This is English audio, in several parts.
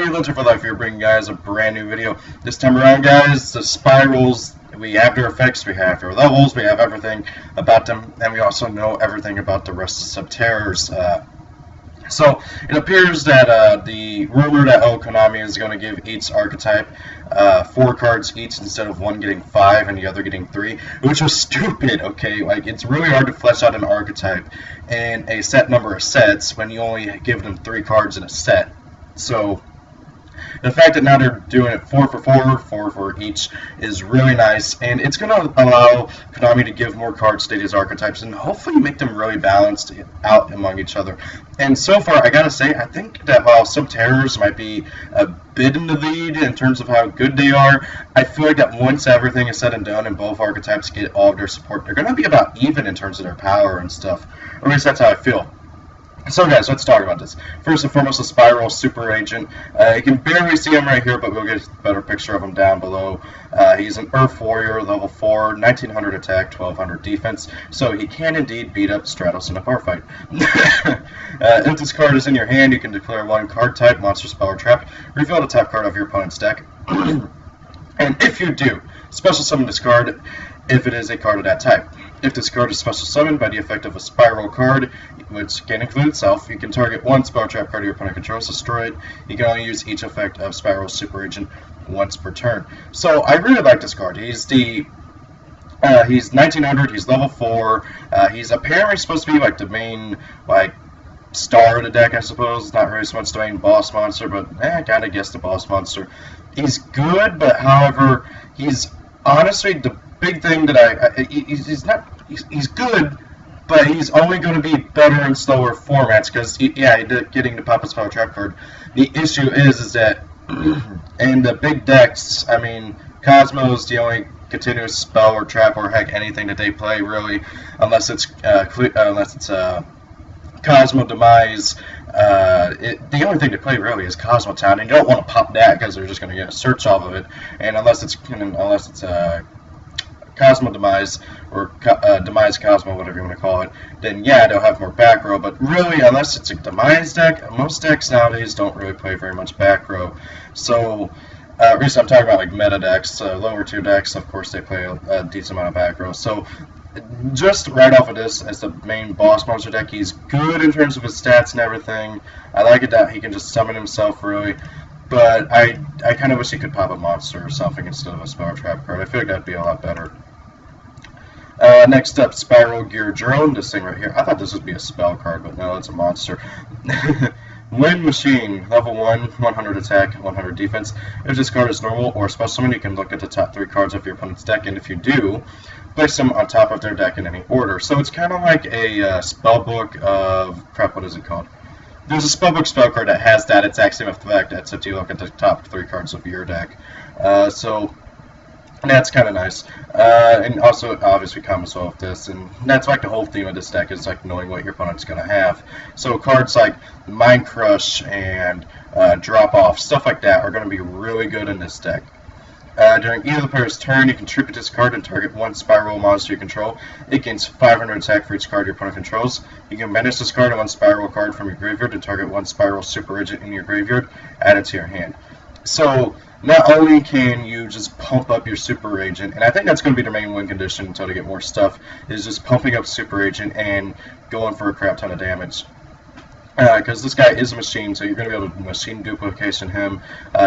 Freelancer for Life here, bringing guys a brand new video. This time around, guys, the spirals, we have their effects, we have their levels, we have everything about them, and we also know everything about the rest of Subterrors. So it appears that the rumor that Konami is going to give each archetype 4 cards each instead of one getting 5 and the other getting 3, which was stupid. Okay, like it's really hard to flesh out an archetype in a set number of sets when you only give them 3 cards in a set. So the fact that now they're doing it 4 for each is really nice, and it's going to allow Konami to give more cards to these archetypes and hopefully make them really balanced out among each other. And so far, I gotta say, I think that while Subterrors might be a bit in the lead in terms of how good they are, I feel like that once everything is said and done and both archetypes get all of their support, they're going to be about even in terms of their power and stuff. Or at least that's how I feel. So guys, let's talk about this. First and foremost, the Spyral Super Agent. You can barely see him right here, but we'll get a better picture of him down below. He's an Earth Warrior, level 4, 1900 attack, 1200 defense, so he can indeed beat up Stratos in a bar fight. If this card is in your hand, you can declare 1 card type, monster, spell, or trap. Reveal the top card of your opponent's deck. And if you do, special summon this card if it is a card of that type. If this card is special summoned by the effect of a Spyral card, which can include itself, you can target 1 spell trap card your opponent controls, destroy it. You can only use each effect of Spyral Super Agent once per turn. So I really like this card. He's 1900. He's level 4. He's apparently supposed to be like the main star of the deck, I suppose. Not really so much the main boss monster, but I gotta guess the boss monster. He's good, but however, he's honestly the big thing that he's good, but he's only going to be better in slower formats because getting the pop a spell trap card. The issue is that in the big decks, I mean, Cosmo's the only continuous spell or trap or heck anything that they play really, unless it's Cosmo Demise. The only thing to play really is Cosmo Town, and you don't want to pop that because they're just going to get a search off of it. And unless it's Cosmo Demise or Demise Cosmo, whatever you want to call it, then yeah, they'll have more back row. But really, unless it's a Demise deck, most decks nowadays don't really play very much back row. So, recently I'm talking about like meta decks, lower tier decks. Of course, they play a decent amount of back row. So, just right off of this, as the main boss monster deck, he's good in terms of his stats and everything. I like it that he can just summon himself really. But I kind of wish he could pop a monster or something instead of a spell trap card. I feel like that'd be a lot better. Next up, Spyral Gear Drone, this thing right here. I thought this would be a spell card, but no, it's a monster. Wind Machine, level 1, 100 attack, 100 defense. If this card is normal or special summon, you can look at the top 3 cards of your opponent's deck, and if you do, place them on top of their deck in any order. So it's kind of like a spell book of... crap, what is it called? There's a spellbook spell card that has that exact same effect, except you look at the top 3 cards of your deck. So that's kind of nice. And also, obviously, combo swell with this, and that's like the whole theme of this deck is like knowing what your opponent's going to have. So cards like Mind Crush and Drop Off, stuff like that, are going to be really good in this deck. During either player's turn, you can tribute this card and target 1 Spyral monster you control. It gains 500 attack for each card your opponent controls. You can banish this card and 1 Spyral card from your graveyard to target 1 Spyral Super Agent in your graveyard. Add it to your hand. So, not only can you just pump up your Super Agent, and I think that's going to be the main win condition until they get more stuff, is just pumping up Super Agent and going for a crap ton of damage. Because this guy is a machine, so you're going to be able to machine duplication him,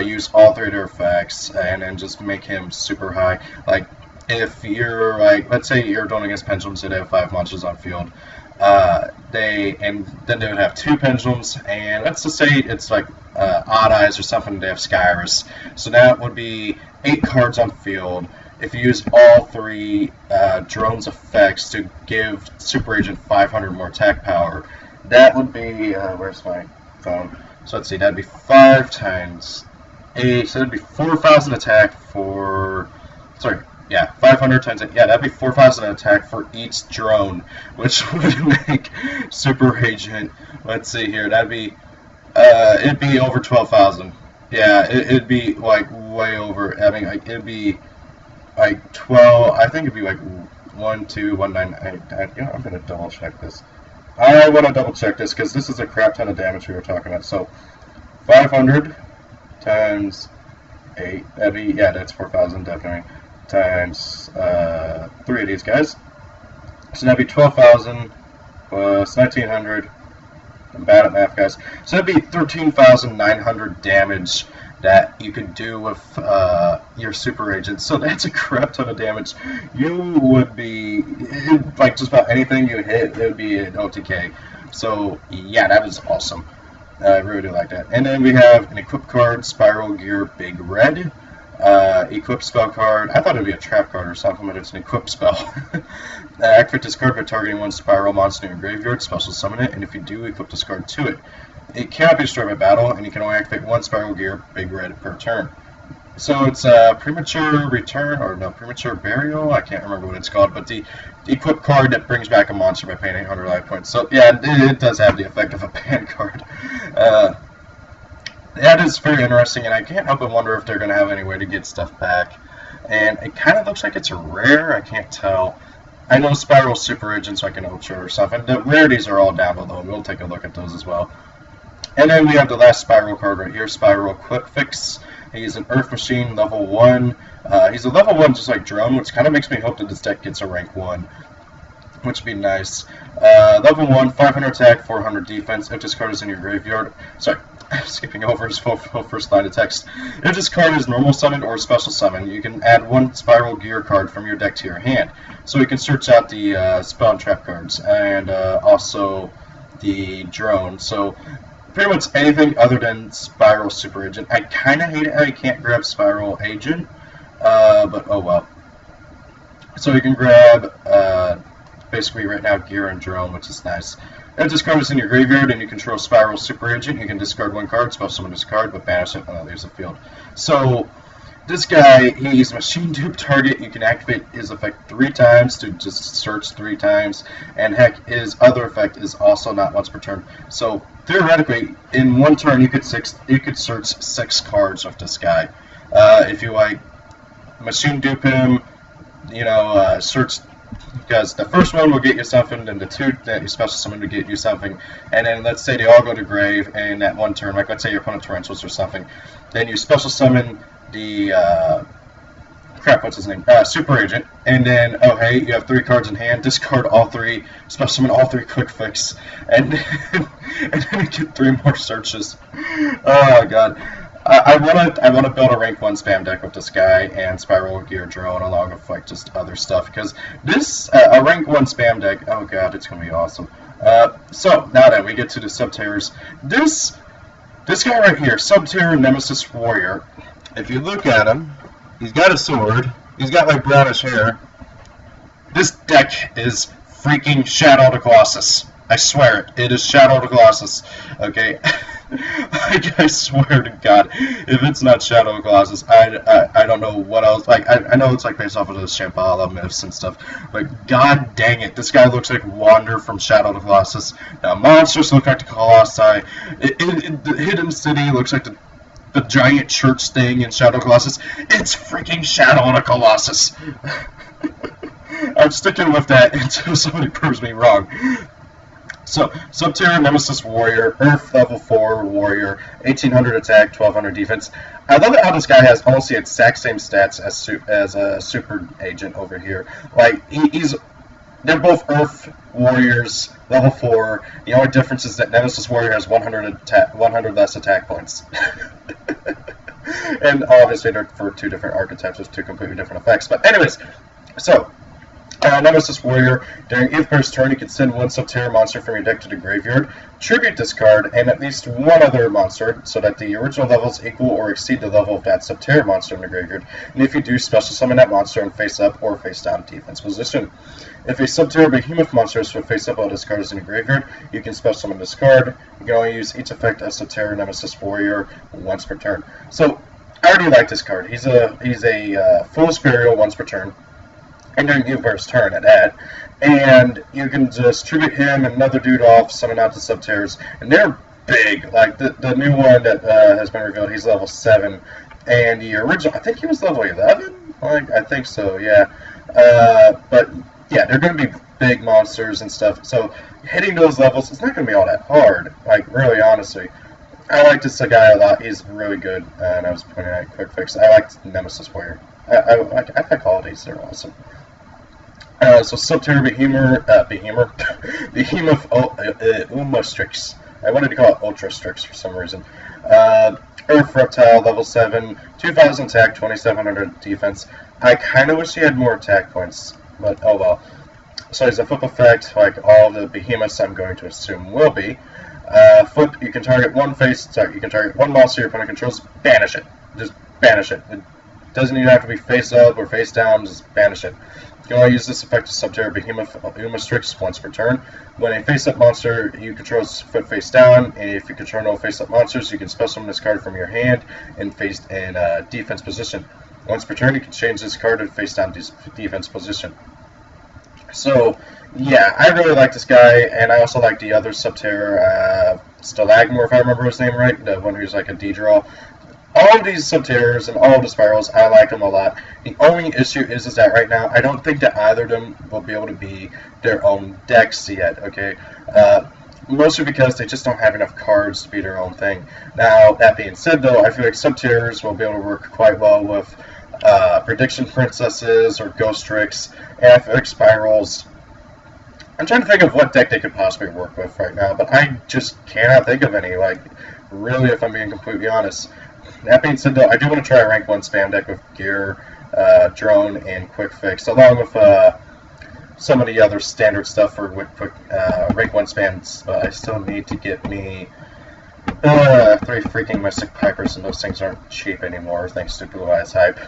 use all 3 of their effects, and then just make him super high. Like, if you're, let's say you're going against Pendulums that have 5 monsters on field, then they would have 2 Pendulums, and let's just say it's like Odd Eyes or something, they have Skyrus. So that would be 8 cards on field. If you use all 3 drone's effects to give Super Agent 500 more attack power, that would be, where's my phone? So let's see, that'd be 5 times 8, so that'd be 4,000 attack for, 500 times 8, yeah, that'd be 4,000 attack for each drone, which would make Super Agent, let's see here, that'd be, it'd be over 12,000. Yeah, it'd be, like, way over, I mean, like, it'd be, like, 12, I think it'd be, like, 1, 2, 1, 9, 8, you know, I'm gonna double check this. I want to double check this because this is a crap ton of damage we were talking about. So 500 times 8. That'd be, yeah, that's 4,000 definitely. Times 3 of these guys. So that'd be 12,000 plus 1,900. I'm bad at math, guys. So that'd be 13,900 damage that you could do with your super agent. So that's a crap ton of damage. You would be, like, just about anything you hit, it would be an OTK. So yeah, that is awesome. I really do like that. And then we have an equip card, Spyral Gear Big Red. Equip spell card. I thought it would be a trap card or something, but it's an equip spell. Activate this card by targeting one Spyral monster in your graveyard, special summon it, and if you do, equip this card to it. It cannot be destroyed by battle, and you can only activate one Spyral Gear Big Red per turn. So it's a premature return, or no, premature burial, I can't remember what it's called, but the equip card that brings back a monster by paying 800 life points. So yeah, it does have the effect of a ban card. That is very interesting, and I can't help but wonder if they're going to have any way to get stuff back. And it kind of looks like it's a rare, I can't tell. I know Spyral Super Agent, so I can ultra or something. The rarities are all down below, and we'll take a look at those as well. And then we have the last Spyral card right here, Spyral Quickfix. He's an Earth Machine, level 1. He's a level 1 just like Drone, which kind of makes me hope that this deck gets a rank 1. Which would be nice. Level 1, 500 attack, 400 defense. If this card is in your graveyard... Sorry, skipping over his full first line of text. If this card is normal summon or special summon, you can add one Spyral Gear card from your deck to your hand. So you can search out the spell and trap cards, and also the drone. So pretty much anything other than Spyral Super Agent. I kind of hate it how you can't grab Spyral Agent, but oh well. So you can grab basically right now Gear and Drone, which is nice. If this card is in your graveyard and you control Spyral Super Agent, you can discard one card, special summon this card, but banish it when it leaves the field. So this guy, he's a machine dupe target. You can activate his effect 3 times to just search 3 times, and heck, his other effect is also not once per turn. So theoretically, in one turn, you could search 6 cards with this guy. If you like machine dupe him, you know, search. Because the first one will get you something, and the 2 that you special summon to get you something, and then let's say they all go to grave, and that one turn, like let's say your opponent Tarantulas or something, then you special summon the crap, what's his name? Super Agent, and then oh hey, you have 3 cards in hand, discard all 3, special summon all 3 Quickfix, and and then you get 3 more searches. Oh god. I want to build a rank 1 spam deck with this guy and Spyral Gear Drone along with like just other stuff, because this a rank 1 spam deck, oh god, it's gonna be awesome. So now that we get to the Subterrors, this guy right here, Subterror Nemesis Warrior. If you look at him, he's got a sword, he's got like brownish hair. This deck is freaking Shadow of the Colossus. I swear it is Shadow of the Colossus. Okay. Like, I swear to God, if it's not Shadow of Colossus, I don't know what else. Like, I know it's like based off of the Shambhala myths and stuff, but god dang it, this guy looks like Wander from Shadow of the Colossus. Now, monsters look like the Colossi. The Hidden City looks like the giant church thing in Shadow of the Colossus. It's freaking Shadow of the Colossus. I'm sticking with that until somebody proves me wrong. So, Subterror Nemesis Warrior, Earth level 4 Warrior, 1800 attack, 1200 defense. I love it how this guy has almost the exact same stats as a Super Agent over here. Like, they're both Earth Warriors, level 4. The only difference is that Nemesis Warrior has 100 less attack points. And obviously they're for 2 different archetypes with 2 completely different effects. But anyways, so Nemesis Warrior, during each player's turn, you can send 1 Subterror monster from your deck to the graveyard, tribute this card, and at least 1 other monster, so that the original levels equal or exceed the level of that Subterror monster in the graveyard. And if you do, special summon that monster in face up or face down defense position. If a Subterror Behemoth monster is face up while this card is in the graveyard, you can special summon this card. You can only use each effect of Subterror Nemesis Warrior once per turn. So, I already like this card. He's a full Spyral once per turn. And during your first turn at that, and you can just tribute him and another dude off, summon out the Subterrors, and they're big. Like the new one that has been revealed, he's level 7, and the original, I think he was level 11. Like I think so, yeah. But yeah, they're going to be big monsters and stuff. So hitting those levels, it's not going to be all that hard. Like really, honestly. I like this guy a lot. He's really good, and I was pointing at Quickfix. I liked Nemesis Warrior. I like all these. They're awesome. So Subterror Behemoth Umastrix. I wanted to call it Ultra Strix for some reason. Earth Reptile, level 7, 2,000 attack, 2,700 defense. I kind of wish he had more attack points, but oh well. So he's a flip effect, like all the behemoths I'm going to assume will be. Flip, you can target one monster your opponent controls, banish it. Just banish it. It doesn't even have to be face up or face down, just banish it. You can only use this effect to Subterror Behemoth Umastrix once per turn. When a face-up monster you control is flipped face down, and if you control no face-up monsters, you can special summon this card from your hand in defense position. Once per turn, you can change this card to face-down defense position. So, yeah, I really like this guy, and I also like the other Subterror, Stalagmore, if I remember his name right, the one who's like a D-draw. All of these Subterrors and all of the Spyrals, I like them a lot. The only issue is that right now, I don't think that either of them will be able to be their own decks yet, okay? Mostly because they just don't have enough cards to be their own thing. Now, that being said, though, I feel like Subterrors will be able to work quite well with Prediction Princesses or Ghost Tricks, and I feel like Spyrals. I'm trying to think of what deck they could possibly work with right now, but I just cannot think of any, like, really, if I'm being completely honest. That being said, though, I do want to try a rank 1 spam deck with Gear, Drone, and Quickfix, along with some of the other standard stuff for rank 1 spams, but I still need to get me 3 freaking Mystic Pipers, and those things aren't cheap anymore, thanks to Blue Eyes Hype.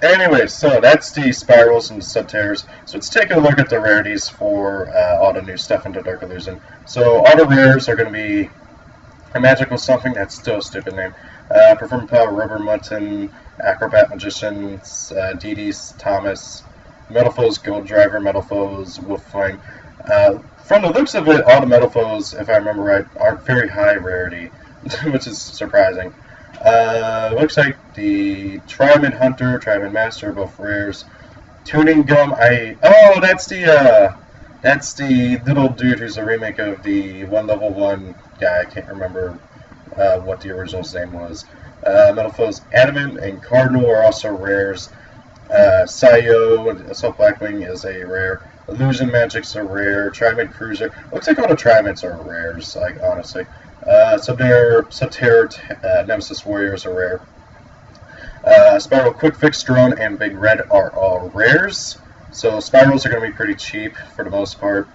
Anyway, so that's the Spyrals and the Subterrors. So let's take a look at the rarities for all the new stuff into Dark Illusion. So all the rares are going to be a Magical Something, that's still a stupid name. Perform Power, Rubber Mutton, Acrobat Magician, DD's Thomas, Metal Foes, Gold Driver, Metal Foes, Wolf Flame. From the looks of it, all the Metal Foes, if I remember right, are very high rarity, which is surprising. Looks like the Triman Hunter, Triman Master are both rares. Tuning Gum, that's the little dude who's a remake of the level 1 guy. I can't remember what the original's name was. Metal Foes Adamant and Cardinal are also rares. Sayo, Assault Blackwing is a rare. Illusion Magic's a rare. Triman Cruiser. Looks like all the Trimans are rares, like, honestly. Subterror, Nemesis Warrior is a rare. Spyral, Quickfix, Drone, and Big Red are all rares. So Spyrals are going to be pretty cheap for the most part.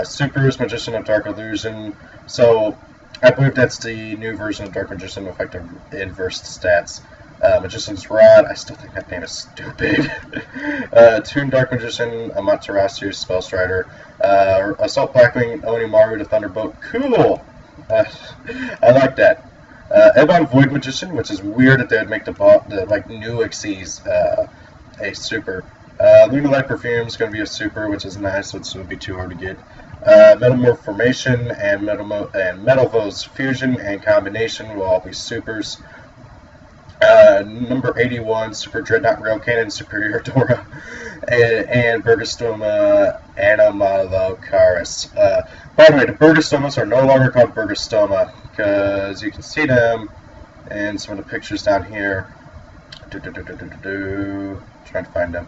Supers, Magician of Dark Illusion. So I believe that's the new version of Dark Magician effective inverse stats. Magician's Rod, I still think that name is stupid. Toon Dark Magician, Amaterasu, Spellstrider, Assault Blackwing, Onimaru, the Thunderbolt. Cool! I like that. Ebon Void Magician, which is weird that they would make the new Xyz a super. Lunalight Perfume is going to be a super, which is nice, which would be too hard to get. Metamorph Formation and Metalfoes Fusion and Combination will all be supers. Number 81, Super Dreadnought Rail Cannon, Superior Dora, and Burgostoma Anomalocaris. By the way, the Burgostomas are no longer called Burgostoma, because you can see them in some of the pictures down here. Trying to find them.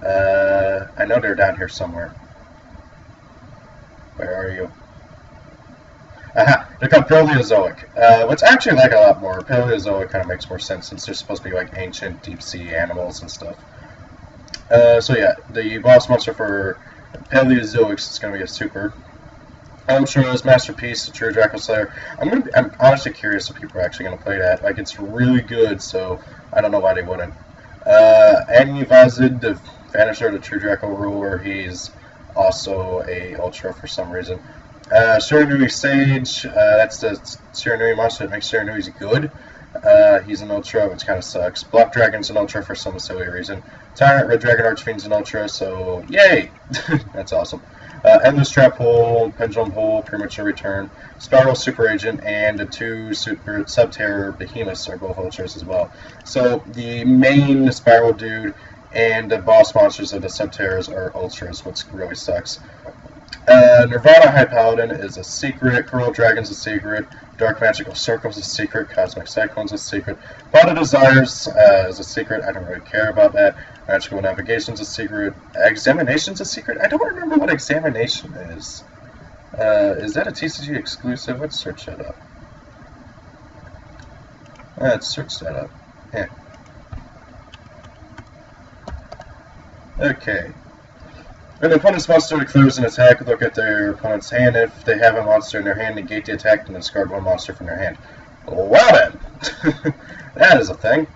I know they're down here somewhere. Where are you? Aha! They're called Paleozoic, which I actually like a lot more. Paleozoic kind of makes more sense since they're supposed to be like ancient deep sea animals and stuff. So yeah, the boss monster for Paleozoics is going to be a super. Ultra's Masterpiece, the True Draco Slayer. I'm honestly curious if people are actually going to play that. Like, it's really good, so I don't know why they wouldn't. Anivazid, the Vanisher, the True Draco Ruler, he's also a Ultra for some reason. Shiranui Sage, that's the Shiranui monster that makes Shiranui's good. He's an Ultra, which kind of sucks. Block Dragon's an Ultra for some silly reason. Tyrant, Red Dragon Archfiend's an Ultra, so yay! That's awesome. Endless Trap Hole, Pendulum Hole, Premature Return, Spyral Super Agent, and the 2 Super Subterror Behemoths are both Ultras as well. So the main Spyral dude and the boss monsters of the Subterrors are Ultras, which really sucks. Nirvana High Paladin is a secret, Pearl Dragon's a secret, Dark Magical Circles is a secret. Cosmic Cyclones is a secret. Bond of Desires is a secret. I don't really care about that. Magical Navigation is a secret. Examination is a secret. I don't remember what Examination is. Is that a TCG exclusive? Let's search that up. Let's search that up. Yeah. Okay. When the opponent's monster declares an attack, look at their opponent's hand. If they have a monster in their hand, negate the attack and discard one monster from their hand. Well then! That is a thing.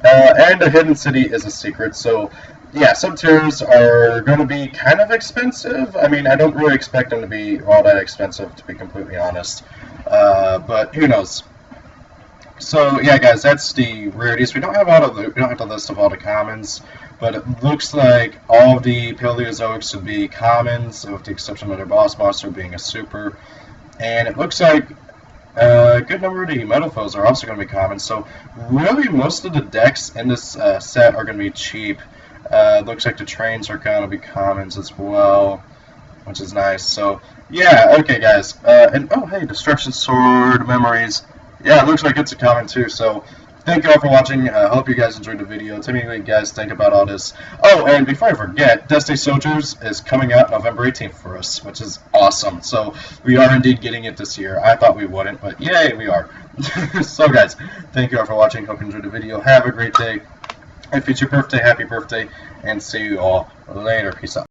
And a hidden city is a secret, so yeah, Subterrors are going to be kind of expensive. I mean, I don't really expect them to be all that expensive, to be completely honest. But who knows? So yeah, guys, that's the rarities. We don't have the list of all the commons, but it looks like all of the Paleozoics would be commons, with the exception of their boss monster being a super. And it looks like a good number of the metal foes are also going to be common. So really, most of the decks in this set are going to be cheap. Looks like the trains are going to be commons as well, which is nice. So yeah, okay, guys. And oh, hey, Destruction Sword, Memories. Yeah, it looks like it's a common too, so thank you all for watching. I hope you guys enjoyed the video. Tell me what you guys think about all this. Oh, and before I forget, Destiny Soldiers is coming out November 18th for us, which is awesome. So we are indeed getting it this year. I thought we wouldn't, but yay, we are. So guys, thank you all for watching. Hope you enjoyed the video. Have a great day. If it's your birthday, happy birthday, and see you all later. Peace out.